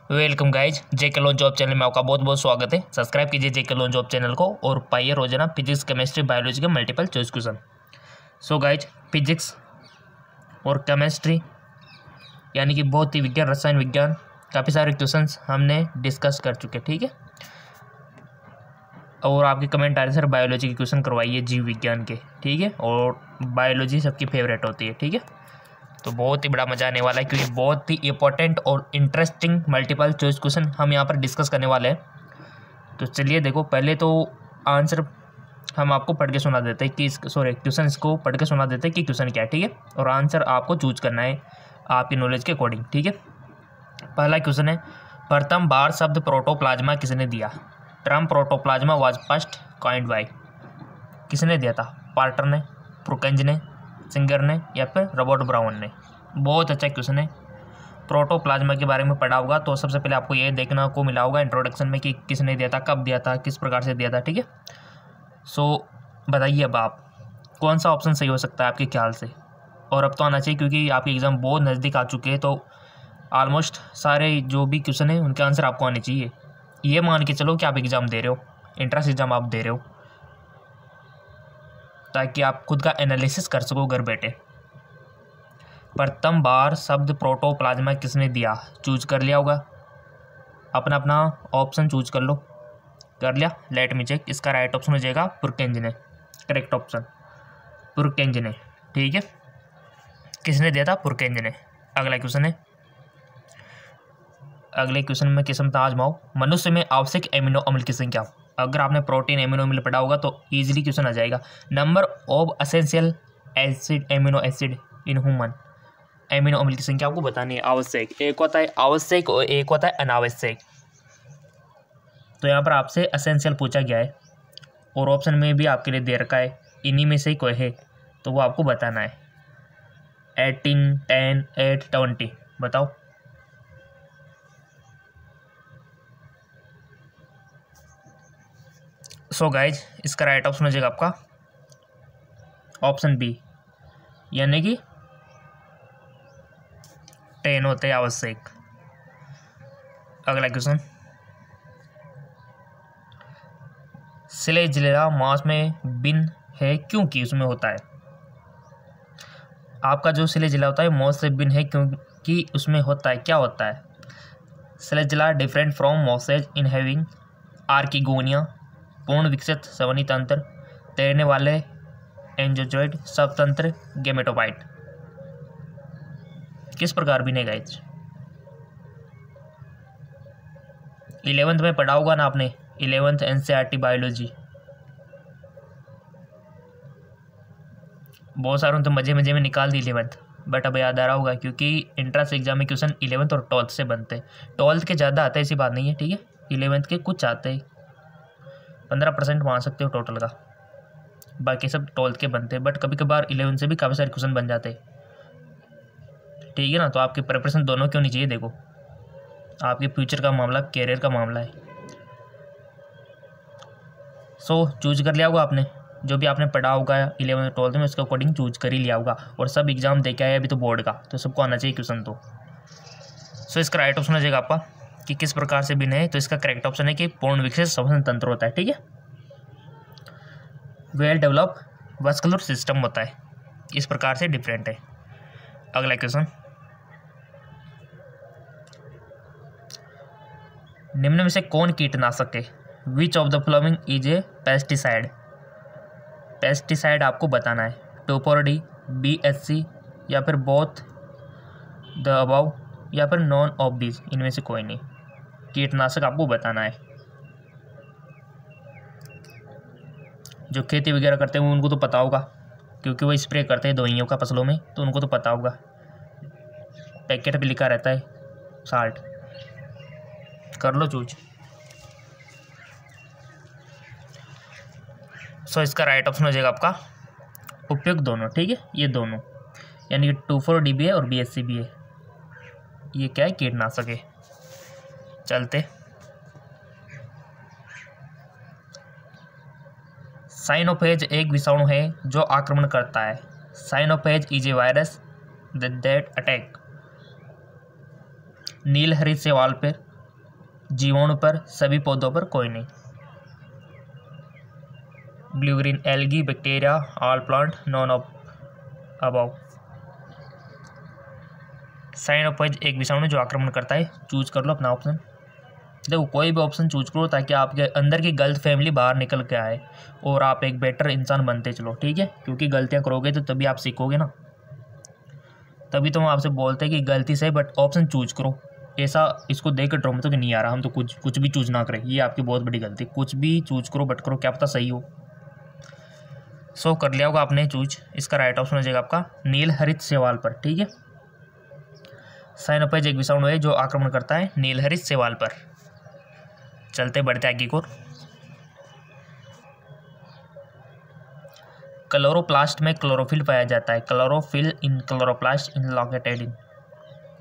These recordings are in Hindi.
वेलकम गाइज, जेके लोन जॉब चैनल में आपका बहुत बहुत स्वागत है। सब्सक्राइब कीजिए जेके लोन जॉब चैनल को और पाइए रोजाना फिजिक्स, केमिस्ट्री, बायोलॉजी के multiple choice question. So guys, physics और केमिस्ट्री यानी कि भौतिक विज्ञान, रसायन विज्ञान, काफ़ी सारे क्वेश्चंस हमने डिस्कस कर चुके, ठीक है। और आपके कमेंट आ रहे सर बायोलॉजी के क्वेश्चन करवाइए, जीव विज्ञान के, ठीक है। और बायोलॉजी सबकी फेवरेट होती है, ठीक है। तो बहुत ही बड़ा मजा आने वाला है क्योंकि बहुत ही इंपॉर्टेंट और इंटरेस्टिंग मल्टीपल चॉइस क्वेश्चन हम यहाँ पर डिस्कस करने वाले हैं। तो चलिए देखो, पहले तो आंसर हम आपको पढ़ के सुना देते हैं कि क्वेश्चन इसको पढ़ के सुना देते हैं कि क्वेश्चन क्या है, ठीक है। और आंसर आपको चूज करना है आपकी नॉलेज के अकॉर्डिंग, ठीक है। पहला क्वेश्चन है, प्रथम बार शब्द प्रोटोप्लाज्मा किसने दिया? Term protoplasm was first coined by. किसने दिया था? पार्टर ने, प्रुकेंज ने, सिंगर ने या फिर रॉबर्ट ब्राउन ने? बहुत अच्छा क्वेश्चन है। प्रोटोप्लाज्मा के बारे में पढ़ा होगा तो सबसे पहले आपको ये देखना को मिला होगा इंट्रोडक्शन में कि किसने दिया था, कब दिया था, किस प्रकार से दिया था, ठीक है। सो बताइए अब आप कौन सा ऑप्शन सही हो सकता है आपके ख्याल से। और अब तो आना चाहिए क्योंकि आपके एग्ज़ाम बहुत नज़दीक आ चुके हैं, तो ऑलमोस्ट सारे जो भी क्वेश्चन है उनके आंसर आपको आने चाहिए। ये मान के चलो कि आप एग्ज़ाम दे रहे हो, इंट्रेंस एग्ज़ाम आप दे रहे हो, ताकि आप खुद का एनालिसिस कर सको घर बैठे। प्रथम बार शब्द प्रोटोप्लाज्मा किसने दिया? चूज कर लिया होगा, अपना अपना ऑप्शन चूज कर लो। कर लिया? Let me check. इसका राइट ऑप्शन हो जाएगा पुरकेंज ने, करेक्ट ऑप्शन पुरकेंज ने, ठीक है। किसने दिया था? पुरकेंज ने। अगला क्वेश्चन है, अगले क्वेश्चन में किस्म आजमाओ। मनुष्य में आवश्यक एमिनो अम्ल की संख्या। अगर आपने प्रोटीन एमिनो अम्ल पढ़ा होगा तो इजीली क्वेश्चन आ जाएगा। Number of essential acid amino acid in human. Amino अम्ल की संख्या आपको बतानी है। आवश्यक एक होता है आवश्यक और एक होता है अनावश्यक। तो यहाँ पर आपसे एसेंशियल पूछा गया है और ऑप्शन में भी आपके लिए दे रखा है, इन्हीं में से ही कोई है तो वो आपको बताना है। 18, 10, 8, 20 बताओ। सो गाइज, इसका राइट ऑप्शन हो जाएगा आपका ऑप्शन बी, यानी कि 10 होते हैं आवश्यक। अगला क्वेश्चन, सिलेजिला मांस में भिन्न है क्योंकि उसमें होता है। आपका जो सिलेजिला होता है मांस से भिन्न है क्योंकि उसमें होता है। क्या होता है? Selaginella different from mosses in having archegonia, पूर्ण विकसित संवहनी तंत्र, तैरने वाले एंजोजॉइड, स्वतंत्र गेमेटोफाइट। किस प्रकार भी नहीं गाइज? 11th में पढ़ा होगा ना आपने, 11th एनसीईआरटी बायोलॉजी। बहुत सारों तो मजे मजे में निकाल दी 11th, बट अब याद आ रहा होगा क्योंकि एंट्रेंस एग्जाम में क्वेश्चन 11th और 12th से बनते हैं। 12th के ज़्यादा आते हैं, ऐसी बात नहीं है, ठीक है। 11th के कुछ आते हैं, 15% मान सकते हो टोटल का, बाकी सब 12th के बनते हैं। बट कभी कभार 11th से भी काफ़ी सारे क्वेश्चन बन जाते हैं, ठीक है ना। तो आपकी प्रिपरेशन दोनों क्यों नहीं चाहिए? देखो, आपके फ्यूचर का मामला, कैरियर का मामला है। सो चूज कर लिया होगा आपने, जो भी आपने पढ़ा होगा 11th 12th में उसके अकॉर्डिंग चूज कर ही लिया होगा। और सब एग्जाम दे के आए अभी तो बोर्ड का, तो सबको आना चाहिए क्वेश्चन तो। सो इसका राइट ऑप्शन हो जाएगा आपका कि किस प्रकार से भिन्न है। तो इसका करेक्ट ऑप्शन है कि पूर्ण विकसित श्वसन तंत्र होता है, ठीक है। वेल डेवलप वस्कुलर सिस्टम होता है, इस प्रकार से डिफरेंट है। अगला क्वेश्चन, निम्न में से कौन कीटनाशक है? Which of the following is a pesticide. Pesticide आपको बताना है। टोपोरडी, BSC या फिर बोथ द अबव या फिर नॉन ऑफ दिस, इनमें से कोई नहीं। कीटनाशक आपको बताना है। जो खेती वगैरह करते हैं उनको तो पता होगा क्योंकि वो स्प्रे करते हैं दवाइयों का फसलों में, तो उनको तो पता होगा। पैकेट पे लिखा रहता है साल्ट। कर लो चूज। सो इसका राइट ऑप्शन हो जाएगा आपका उपयुक्त दोनों, ठीक है। ये दोनों यानी कि 2,4-D भी है और BSC भी है। ये क्या है? कीटनाशक है। चलते, साइनोफेज एक विषाणु है जो आक्रमण करता है। Cyanophage is a virus that attack नीलहरित शैवाल पर जीवाणु पर, सभी पौधों पर, कोई नहीं। Blue green algae, bacteria, all plant, none of above. साइनोपोइज एक विषाणु जो आक्रमण करता है। चूज कर लो अपना ऑप्शन। देखो कोई भी ऑप्शन चूज करो ताकि आपके अंदर की गलत फैमिली बाहर निकल के आए और आप एक बेटर इंसान बनते चलो, ठीक है। क्योंकि गलतियां करोगे तो तभी आप सीखोगे ना, तभी तो हम आपसे बोलते हैं कि गलती से बट ऑप्शन चूज करो। ऐसा इसको देख कर ड्रो मतलब कि नहीं आ रहा हम तो कुछ भी चूज ना करें, ये आपकी बहुत बड़ी गलती। कुछ भी चूज करो बट करो, क्या पता सही हो। सो कर लिया होगा आपने चूज। इसका राइट ऑप्शन हो जाएगा आपका नील हरित शैवाल पर, ठीक है। साइनोपोइज एक विषाणु है जो आक्रमण करता है नील हरित शैवाल पर। चलते बढ़ते आगे को। क्लोरोप्लास्ट में क्लोरोफिल पाया जाता है। Chlorophyll in chloroplast in located in.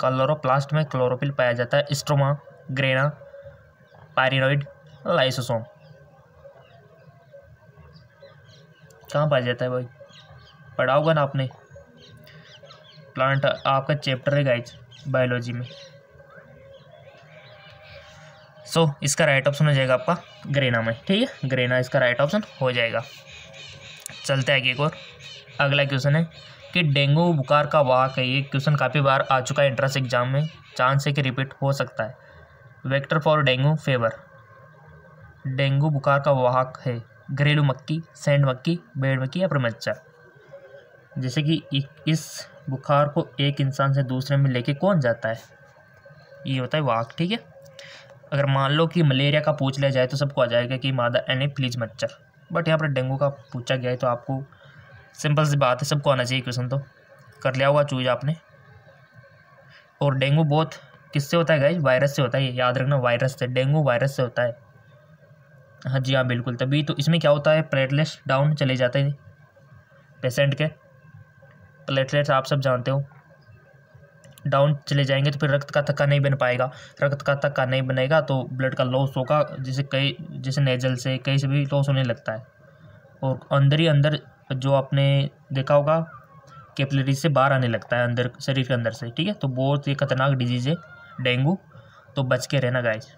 Chloroplast में क्लोरोफिल पाया जाता है। Stroma, grana, pyrenoid, lysosome. कहाँ पाया जाता है भाई, पढ़ा होगा ना आपने, प्लांट आपका चैप्टर है गाइज बायोलॉजी में। सो इसका राइट ऑप्शन हो जाएगा आपका ग्रेना में, ठीक है। ग्रेना इसका राइट ऑप्शन हो जाएगा। चलते हैं आगे एक और। अगला क्वेश्चन है कि डेंगू बुखार का वाहक है। ये क्वेश्चन काफ़ी बार आ चुका है एंट्रेंस एग्जाम में, चांस है कि रिपीट हो सकता है। Vector for dengue fever. Dengue बुखार का वाहक है घरेलू मक्खी, सैंड मक्खी, भेड़ मक्खी या फिर मच्छर। जैसे कि इस बुखार को एक इंसान से दूसरे में लेके कौन जाता है, ये होता है वाहक, ठीक है। अगर मान लो कि मलेरिया का पूछ लिया जाए तो सबको आ जाएगा कि मादा एनोफिलीज मच्छर, बट यहाँ पर डेंगू का पूछा गया है तो आपको सिंपल सी बात है, सबको आना चाहिए क्वेश्चन। तो कर लिया होगा चूज आपने। और डेंगू बहुत किससे होता है गाइस, वायरस से होता है, याद रखना, वायरस से। डेंगू वायरस से होता है, हाँ जी हाँ बिल्कुल। तभी तो इसमें क्या होता है, प्लेटलेट्स डाउन चले जाते हैं पेशेंट के। प्लेटलेट्स आप सब जानते हो, डाउन चले जाएंगे तो फिर रक्त का थक्का नहीं बन पाएगा। रक्त का थक्का नहीं बनेगा तो ब्लड का लॉस होगा, जैसे नेजल से कहीं से भी लॉस होने लगता है। और अंदर ही अंदर जो आपने देखा होगा कैपिलरी से बाहर आने लगता है अंदर, शरीर के अंदर से, ठीक है। तो बहुत ही खतरनाक डिजीज़ है डेंगू, तो बच के रहना गाइस।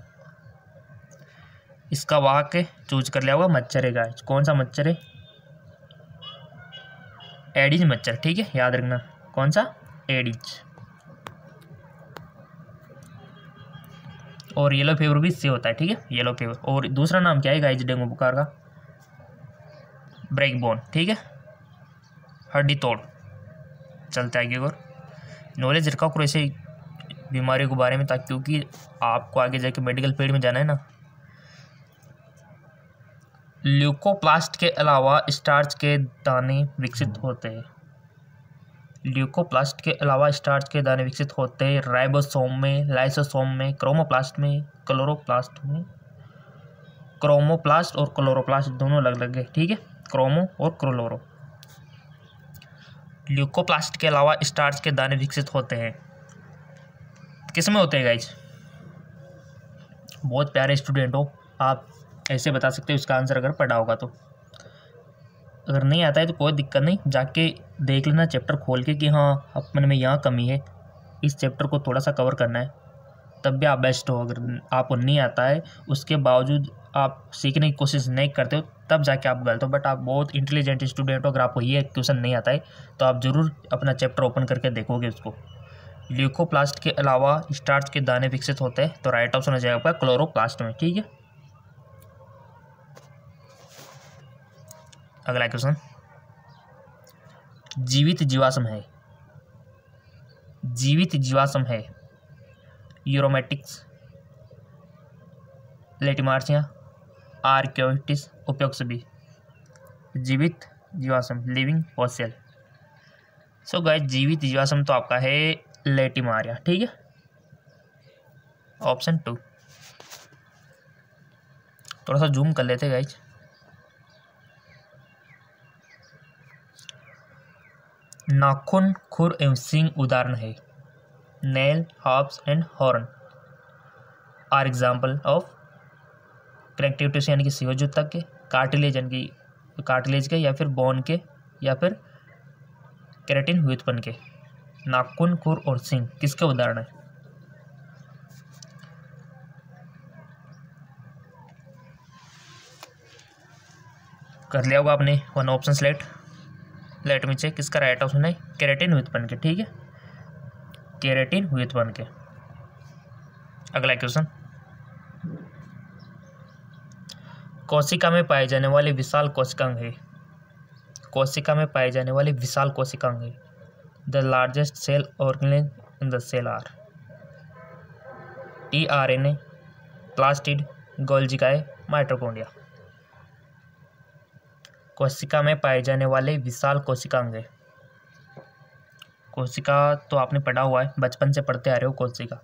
इसका वाहक चूज कर लिया होगा मच्छर है गाइस। कौन सा मच्छर है, एडिज मच्छर, ठीक है, याद रखना कौन सा, एडिज। और येलो फीवर भी इससे होता है, ठीक है, येलो फीवर। और दूसरा नाम क्या है गाइस डेंगू बुखार का, ब्रेक बोन, ठीक है, हड्डी तोड़। चलते आगे और नॉलेज रखा करो ऐसे बीमारियों के बारे में, ताकि क्योंकि आपको आगे जाके मेडिकल फील्ड में जाना है ना। ल्यूकोप्लास्ट के अलावा स्टार्च के दाने विकसित होते हैं। ल्यूकोप्लास्ट के अलावा स्टार्च के दाने विकसित होते हैं राइबोसोम में, लाइसोसोम में, क्रोमोप्लास्ट में, क्लोरोप्लास्ट में। क्रोमोप्लास्ट और क्लोरोप्लास्ट दोनों अलग अलग है, ठीक है, क्रोमो और क्लोरो। ल्यूकोप्लास्ट के अलावा स्टार्च के दाने विकसित होते हैं किस में होते हैं गाइज। बहुत प्यारे स्टूडेंट हो आप, ऐसे बता सकते हो इसका आंसर अगर पढ़ा होगा तो। अगर नहीं आता है तो कोई दिक्कत नहीं, जाके देख लेना चैप्टर खोल के कि हाँ अपन में यहाँ कमी है, इस चैप्टर को थोड़ा सा कवर करना है, तब भी आप बेस्ट हो। अगर आपको नहीं आता है उसके बावजूद आप सीखने की कोशिश नहीं करते हो तब जाके आप गलत हो। बट आप बहुत इंटेलिजेंट स्टूडेंट हो, अगर आपको ये क्वेश्चन नहीं आता है तो आप ज़रूर अपना चैप्टर ओपन करके देखोगे उसको। ल्यूकोप्लास्ट के अलावा स्टार्च के दाने विकसित होते हैं, तो राइट ऑप्शन हो जाएगा आपका क्लोरोप्लास्ट में, ठीक है। अगला क्वेश्चन, जीवित जीवाश्म है, जीवित जीवाश्म है यूरोमेटिक्स, लेटिमार्सिया, आर्क्योइटिस, उपयोग सभी। जीवित जीवाश्म लिविंग फॉसिल। सो गाइस जीवित जीवाश्म तो आपका है लेटिमारिया, ठीक है, ऑप्शन 2। थोड़ा सा जूम कर लेते गाइस। नाखून, खुर एवं सींग उदाहरण है। Nail, hoofs and horn are example of connective tissue यानी कि संयोजक के, कार्टिलेज यानी कि कार्टिलेज के, या फिर बोन के, या फिर केराटिन व्युत्पन्न के। नाखून, खुर और सींग किसके उदाहरण है। कर लिया होगा आपने one option select. Let me check, किसका राइट ऑप्शन है केराटिन व्युत्पन्न के, ठीक है, केराटिन व्युत्पन्न के। अगला क्वेश्चन, कोशिका में पाए जाने वाले विशाल कोशिकांग है, कोशिका में पाए जाने वाले विशाल कोशिकांग है। The largest cell organelle in the cell are tRNA, plastid, गोल्जिकाए, माइटोकॉन्ड्रिया। कोशिका में पाए जाने वाले विशाल कोशिकांग है। कोशिका तो आपने पढ़ा हुआ है, बचपन से पढ़ते आ रहे हो कोशिका,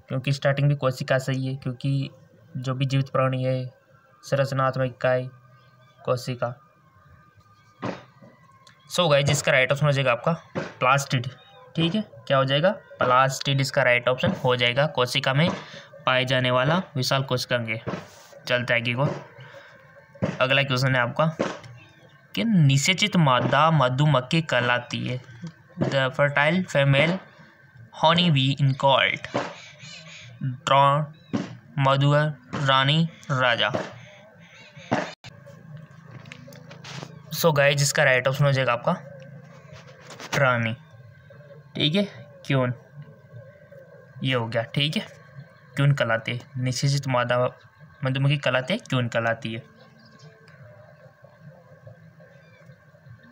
क्योंकि स्टार्टिंग भी कोशिका से ही है, क्योंकि जो भी जीवित प्राणी है संरचनात्मक इकाई कोशिका। सो गाइस, जिसका राइट ऑप्शन हो जाएगा आपका प्लास्टिड, ठीक है, क्या हो जाएगा प्लास्टिड, इसका राइट ऑप्शन हो जाएगा। कोशिका में पाए जाने वाला विशाल कोशिकांग है। चलते आगे को, अगला क्वेश्चन है आपका कि निषेचित मादा मधुमक्खी कहलाती है। The fertile female honey be in called drone, Madhukar, Rani, Raja. So guys, जिसका राइट ऑप्शन हो जाएगा आपका रानी, ठीक है, क्यों ये हो गया, ठीक है, क्यों कहलाती है, निषेचित मादा मधुमक्खी कहलाती है, क्यों कहलाती है।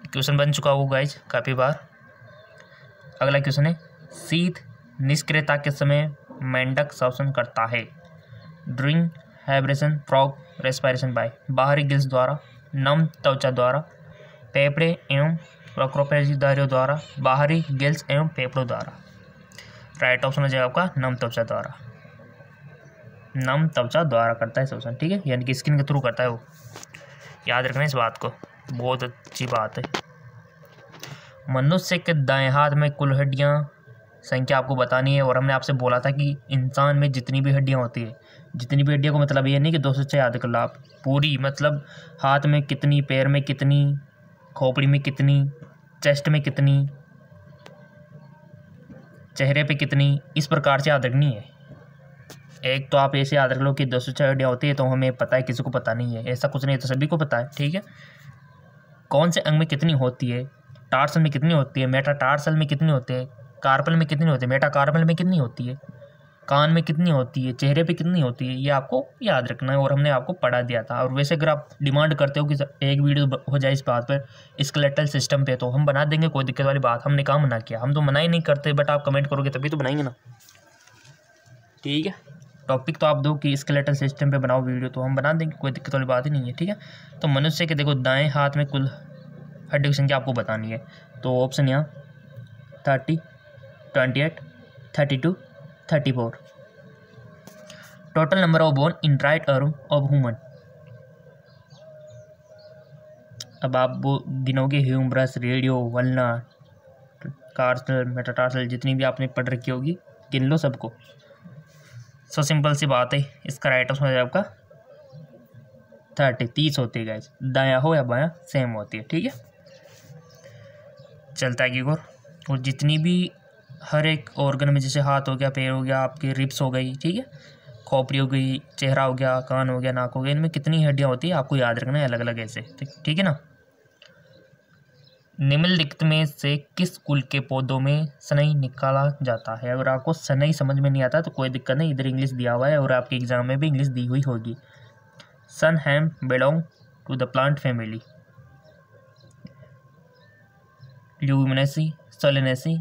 क्वेश्चन बन चुका होगा गाइस काफ़ी बार। अगला क्वेश्चन है, शीत निष्क्रियता के समय मेंढक श्वसन करता है। ड्रिंक, हाइब्रेशन, फ्रॉग, रेस्पिरेशन बाय, बाहरी गिल्स द्वारा, नम त्वचा द्वारा, फेफड़े एवं प्रोक्रोपेजिधारियों द्वारा, बाहरी गिल्स एवं फेफड़ों द्वारा। राइट ऑप्शन हो जाएगा आपका नम त्वचा द्वारा, नम त्वचा द्वारा करता है श्वसन, ठीक है, यानी कि स्किन के थ्रू करता है वो। याद रखना इस बात को, बहुत अच्छी बात है। मनुष्य के दाएं हाथ में कुल हड्डियां संख्या आपको बतानी है, और हमने आपसे बोला था कि इंसान में जितनी भी हड्डियां होती है, जितनी भी हड्डियों को मतलब ये नहीं कि 206 याद कर लो आप, पूरी मतलब हाथ में कितनी, पैर में कितनी, खोपड़ी में कितनी, चेस्ट में कितनी, चेहरे पे कितनी, इस प्रकार से याद रखनी है। एक तो आप ऐसे याद रख लो कि 206 हड्डियाँ होती है तो हमें पता है, किसी को पता नहीं है, ऐसा कुछ नहीं है, तो सभी को पता है, ठीक है। कौन से अंग में कितनी होती है, टार्सल में कितनी होती है, मेटाटार्सल में कितनी होती है, कार्पल में कितनी होती है, मेटाकार्पल में कितनी होती है, कान में कितनी होती है, चेहरे पे कितनी होती है, ये आपको याद रखना है, और हमने आपको पढ़ा दिया था। और वैसे अगर आप डिमांड करते हो कि एक वीडियो हो जाए इस बात पर, स्केलेटल सिस्टम पे, तो हम बना देंगे, कोई दिक्कत वाली बात, हमने कहाँ मना किया, हम तो मना ही नहीं करते, बट आप कमेंट करोगे तभी तो बनाएंगे ना, ठीक है। टॉपिक तो आप दो कि स्केलेटल सिस्टम पे बनाओ वीडियो, तो हम बना देंगे, कोई दिक्कत वाली बात ही नहीं है, ठीक है। तो मनुष्य के देखो दाएँ हाथ में कुल हड्डी की संख्या आपको बतानी है, तो ऑप्शन यहाँ 30, 28, 32, 34। Total number of bone in right arm of human. अब आप वो गिनोगे, ह्यूमरस, रेडियो, वल्ना, कार्सल, मेटाटार्सल, जितनी भी आपने पढ़ रखी होगी, गिन लो सबको। सो सिंपल सी बात है, इसका राइट ऑप्शन है आपका 30 होती है गाइस, दायां हो या बायां सेम होती है, ठीक है। चलता है और जितनी भी हर एक ऑर्गन में, जैसे हाथ हो गया, पैर हो गया, आपके रिब्स हो गई, ठीक है, खोपड़ी हो गई, चेहरा हो गया, कान हो गया, नाक हो गया, इनमें कितनी हड्डियां होती है आपको याद रखना है, अलग अलग ऐसे, ठीक है ना। निम्नलिखित में से किस कुल के पौधों में सनई निकाला जाता है। अगर आपको सनई समझ में नहीं आता तो कोई दिक्कत नहीं, इधर इंग्लिश दिया हुआ है और आपके एग्जाम में भी इंग्लिश दी हुई होगी। Sunn hemp belong to the plant family. Leguminosae, Solanaceae,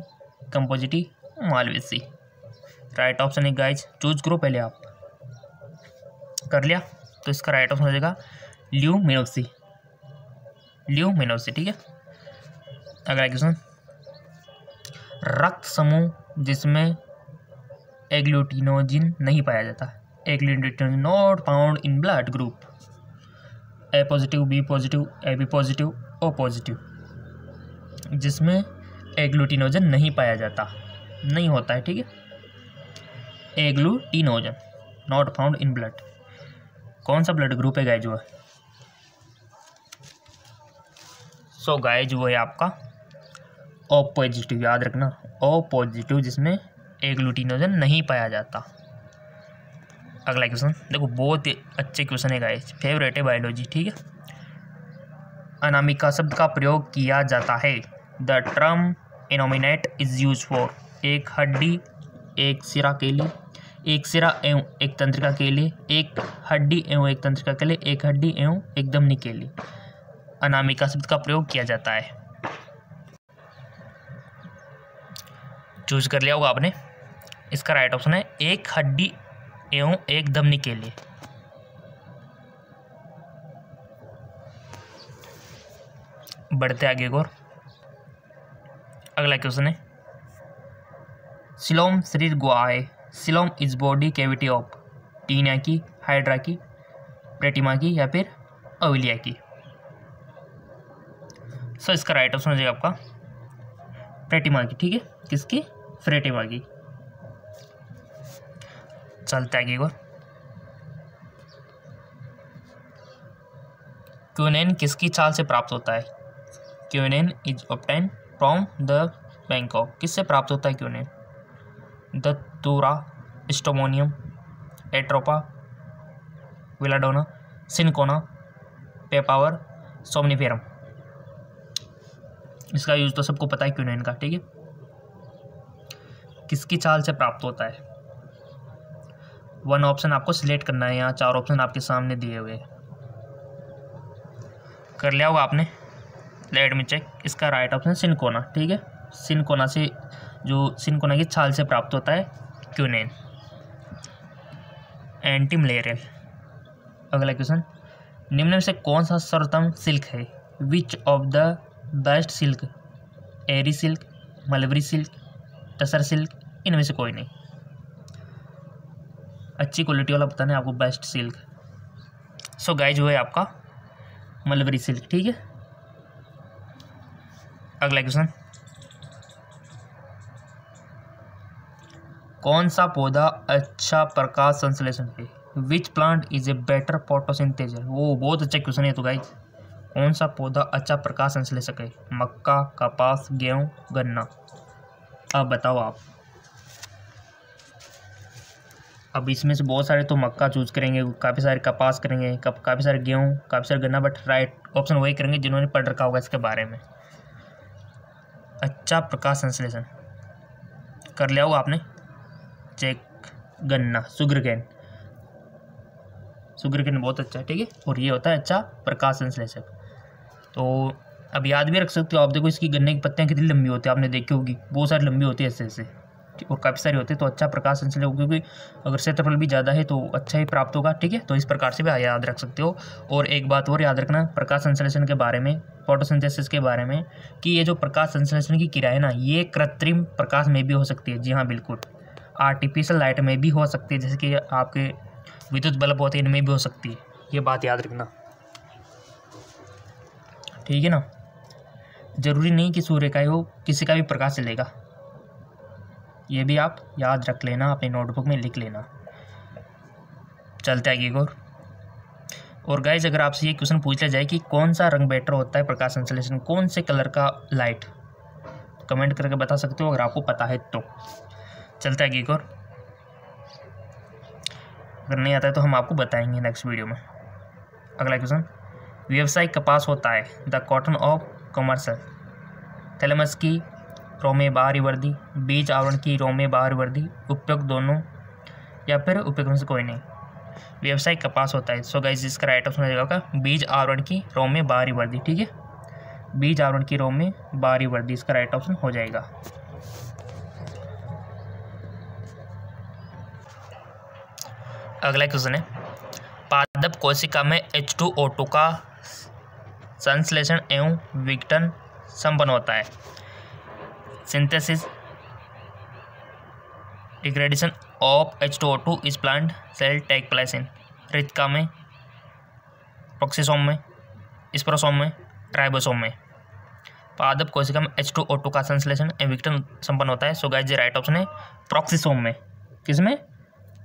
Compositae, Malvaceae. Right option है गाइज, चूज करो पहले आप। कर लिया तो इसका राइट ऑप्शन हो जाएगा ल्यूमिनोसी, ल्यूमिनोसी, ठीक है। अगला क्वेश्चन, रक्त समूह जिसमें एग्लूटिनोजिन नहीं पाया जाता। Agglutinogen not found in blood group. A positive, B positive, A B positive, O positive. जिसमें एग्लूटिनोजन नहीं पाया जाता, नहीं होता है, ठीक है। एग्लूटिनोजन नॉट फाउंड इन ब्लड, कौन सा ब्लड ग्रुप है गाइज वो है? सो गाइज वो है आपका ओ पॉजिटिव, याद रखना, ओ पॉजिटिव, जिसमें एग्लूटिनोजन नहीं पाया जाता। अगला क्वेश्चन देखो, बहुत ही अच्छे क्वेश्चन है गाइस, फेवरेट है बायोलॉजी, ठीक है। अनामिका शब्द का प्रयोग किया जाता है। The term innominate is use for, एक हड्डी एक सिरा के लिए, एक सिरा एवं एक तंत्रिका के लिए, एक हड्डी एवं एक तंत्रिका के लिए, एक हड्डी एवं एक धमनी के लिए अनामिका शब्द का प्रयोग किया जाता है। चूज कर लिया होगा आपने। इसका राइट ऑप्शन है एक हड्डी एवं एक धमनी के लिए। बढ़ते आगे और अगला क्वेश्चन है, सिलोम शरीर गुहा है। Coelom is body cavity of Taenia की, हाइड्रा की, प्रेटिमा की या फिर ओविलिया की। सो इसका राइट ऑप्शन हो जाएगा आपका प्रेटिमा की, ठीक है। किसकी? प्रेटिमा की। चलते आगे और क्विनेन किसकी छाल से प्राप्त होता है? Quinine is obtain from the Bangkok. किससे प्राप्त होता है quinine? Datura, stramonium, Atropa, belladonna, Cinchona, Papaver, somniferum. इसका यूज तो सबको पता है क्विनेन का, ठीक है। किसकी छाल से प्राप्त होता है? वन ऑप्शन आपको सिलेक्ट करना है, यहाँ 4 ऑप्शन आपके सामने दिए हुए। कर लिया होगा आपने। Let me check. इसका राइट ऑप्शन सिनकोना, ठीक है। सिनकोना से, जो सिनकोना की छाल से प्राप्त होता है क्विनेन। Anti malarial. अगला क्वेश्चन, निम्न में से कौन सा सर्वोत्तम सिल्क है? Which of the best silk? Eri silk, mulberry silk, tussar silk, इनमें से कोई नहीं। अच्छी क्वालिटी वाला बताना है आपको बेस्ट सिल्क। सो गाइस जो है आपका मलबरी सिल्क, ठीक है। अगला क्वेश्चन, कौन सा पौधा अच्छा प्रकाश संश्लेषण है? Which plant is a better photosynthesis? वो बहुत अच्छा क्वेश्चन है। तो गाइस कौन सा पौधा अच्छा प्रकाश संश्लेषक है? मक्का, कपास, गेहूं, गन्ना। अब बताओ आप। अब इसमें से बहुत सारे तो मक्का चूज करेंगे, काफ़ी सारे कपास करेंगे, काफ़ी सारे गेहूं, काफ़ी सारे गन्ना, बट राइट ऑप्शन वही करेंगे जिन्होंने पढ़ रखा होगा इसके बारे में। अच्छा प्रकाश संश्लेषण कर लिया होगा आपने चेक। गन्ना, सुगरकेन। सुगरकेन बहुत अच्छा है, ठीक है। और ये होता है अच्छा प्रकाश संश्लेषक। तो अब याद भी रख सकते हो आप। देखो इसकी गन्ने की पत्तियाँ कितनी लंबी होती है, आपने देखी होगी, बहुत सारी लंबी होती है ऐसे ऐसे, और काफ़ी सारी होती है। तो अच्छा प्रकाश संश्लेषक, क्योंकि अगर क्षेत्रफल भी ज़्यादा है तो अच्छा ही प्राप्त होगा, ठीक है। तो इस प्रकार से भी याद रख सकते हो। और एक बात और याद रखना प्रकाश संश्लेषण के बारे में, फोटोसिंथेसिस के बारे में, कि ये जो प्रकाश संश्लेषण की क्रिया है ना, ये कृत्रिम प्रकाश में भी हो सकती है। जी हाँ, बिल्कुल। आर्टिफिशियल लाइट में भी हो सकती है, जैसे कि आपके विद्युत बल्ब होते हैं, इनमें भी हो सकती है। ये बात याद रखना, ठीक है ना। जरूरी नहीं कि सूर्य का ही हो, किसी का भी प्रकाश चलेगा। ये भी आप याद रख लेना, अपने नोटबुक में लिख लेना। चलते आगे और गाइज अगर आपसे ये क्वेश्चन पूछ लिया जाए कि कौन सा रंग बेटर होता है प्रकाश संश्लेषण, कौन से कलर का लाइट, कमेंट करके बता सकते हो अगर आपको पता है तो। चलते आगे और अगर नहीं आता है तो हम आपको बताएंगे नेक्स्ट वीडियो में। अगला क्वेश्चन, व्यावसायिक कपास होता है the cotton of commercial. Thalamus की रोमे बाहरी वर्दी, बीज आवरण की रोमे बाहरी वर्दी, उपयुक्त दोनों या फिर उपयुक्त में से कोई नहीं। व्यावसायिक कपास होता है। सो गाइस इसका राइट ऑप्शन हो जाएगा बीज आवरण की रोमे बाहरी वर्दी, ठीक है। बीज आवरण की रोमे बाहरी वर्दी इसका राइट ऑप्शन हो जाएगा। अगला क्वेश्चन है, पादप कोशिका में H2O2 का संश्लेषण एवं विघटन संपन्न होता है। सिंथेसिस डिग्रेडेशन ऑफ H2O2 इस plant cell take place in रितिका में, प्रोक्सिसोम में, स्पोरोसोम में, राइबोसोम में। पादप कोशिका में H2O2 का संश्लेषण एवं विघटन संपन्न होता है। सो गाइस ये राइट ऑप्शन है प्रोक्सिसोम में। किसमें?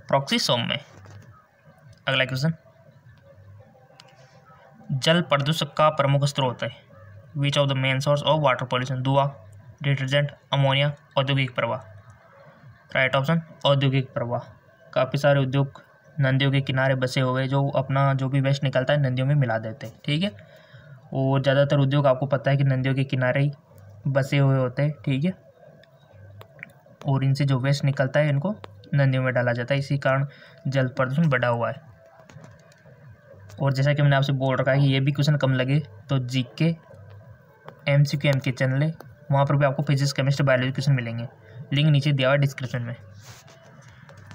प्रोक्सिसोम में। अगला क्वेश्चन, जल प्रदूषक का प्रमुख स्रोत है। Which of the main source of water pollution? धुआं, डिटर्जेंट, अमोनिया, औद्योगिक प्रवाह। राइट ऑप्शन औद्योगिक प्रवाह। काफ़ी सारे उद्योग नदियों के किनारे बसे हुए जो अपना जो भी वेस्ट निकलता है नदियों में मिला देते हैं, ठीक है। और ज़्यादातर उद्योग आपको पता है कि नदियों के किनारे ही बसे हुए होते हैं, ठीक है। और इनसे जो वेस्ट निकलता है इनको नदियों में डाला जाता है, इसी कारण जल प्रदूषण बढ़ा हुआ है। और जैसा कि मैंने आपसे बोल रखा है कि ये भी क्वेश्चन कम लगे तो जीके MCQ MK चैनल है, वहाँ पर भी आपको फिजिक्स केमिस्ट्री बायोलॉजी क्वेश्चन मिलेंगे, लिंक नीचे दिया हुआ है डिस्क्रिप्शन में।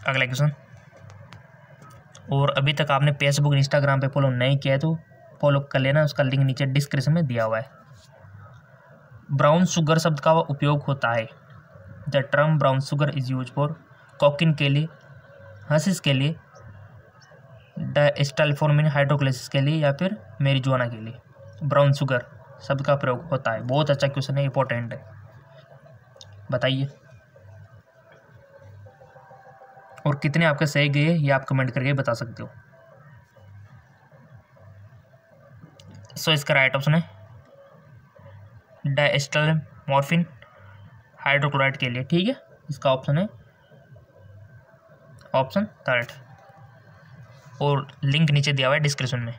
अगला क्वेश्चन, और अभी तक आपने फेसबुक इंस्टाग्राम पे फॉलो नहीं किया है तो फॉलो कर लेना, उसका लिंक नीचे डिस्क्रिप्शन में दिया हुआ है। ब्राउन शुगर शब्द का उपयोग होता है, the term brown sugar is use for cocaine के लिए, हर्शीज के लिए, डायस्टाइलफॉर्मिन हाइड्रोक्लेसिस के लिए या फिर मैरिजुआना के लिए ब्राउन शुगर शब्द का प्रयोग होता है। बहुत अच्छा क्वेश्चन है, इंपॉर्टेंट है, बताइए। और कितने आपके सही गए ये आप कमेंट करके बता सकते हो। सो इसका राइट ऑप्शन है डायस्टाइलमॉर्फिन हाइड्रोक्लोराइड के लिए, ठीक है। इसका ऑप्शन है ऑप्शन 3 और लिंक नीचे दिया हुआ है डिस्क्रिप्शन में।